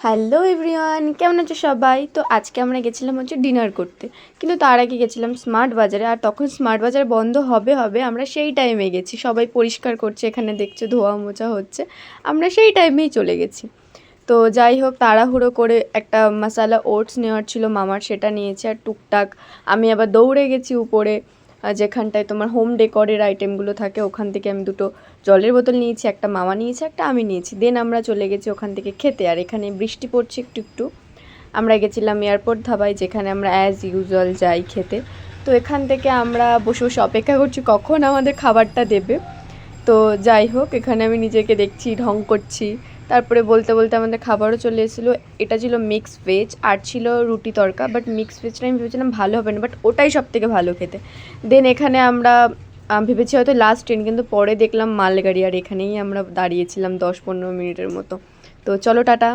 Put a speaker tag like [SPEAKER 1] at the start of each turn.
[SPEAKER 1] Hello everyone, কেমন আছো সবাই? তো আজকে আমরা গেছিলাম হচ্ছে ডিনার করতে, কিন্তু তার আগে গেছিলাম স্মার্ট বাজারে। আর তখন স্মার্ট বাজার বন্ধ হবে আমরা সেই টাইমে গেছি, সবাই পরিষ্কার করছে, এখানে দেখছো ধোয়া মোছা হচ্ছে, আমরা সেই টাইমেই চলে গেছি। তো যাই হোক, তাড়াহুড়ো করে একটা মশালা ওটস নেওয়ার ছিল মামার, সেটা নিয়েছি। আর টুকটাক আমি আবার দৌড়ে গেছি উপরে, যেখানটায় তোমার হোম ডেকরের আইটেমগুলো থাকে, ওখান থেকে আমি দুটো জলের বোতল নিয়েছি, একটা মামা নিয়েছে, একটা আমি নিয়েছি। দেন আমরা চলে গেছি ওখান থেকে খেতে। আর এখানে বৃষ্টি পড়ছে একটু একটু। আমরা গেছিলাম এয়ারপোর্ট ধাবায়, যেখানে আমরা অ্যাজ ইউজুয়াল যাই খেতে। তো এখান থেকে আমরা বসে বসে অপেক্ষা করছি কখন আমাদের খাবারটা দেবে। তো যাই হোক, এখানে আমি নিজেকে দেখছি ঢং করছি। তারপরে বলতে বলতে আমাদের খাবারও চলে এসেছিলো। এটা ছিল মিক্স ভেজ আর ছিল রুটি তড়কা, বাট মিক্স ভেজটা আমি ভেবেছিলাম ভালো হবে না, বাট ওটাই সব থেকে ভালো খেতে। দেন এখানে আমরা ভেবেছি হয়তো লাস্ট ট্রেন, কিন্তু পরে দেখলাম মালগাড়ি, আর এখানেই আমরা দাঁড়িয়েছিলাম 10-15 মিনিটের মতো। তো চলো টাটা।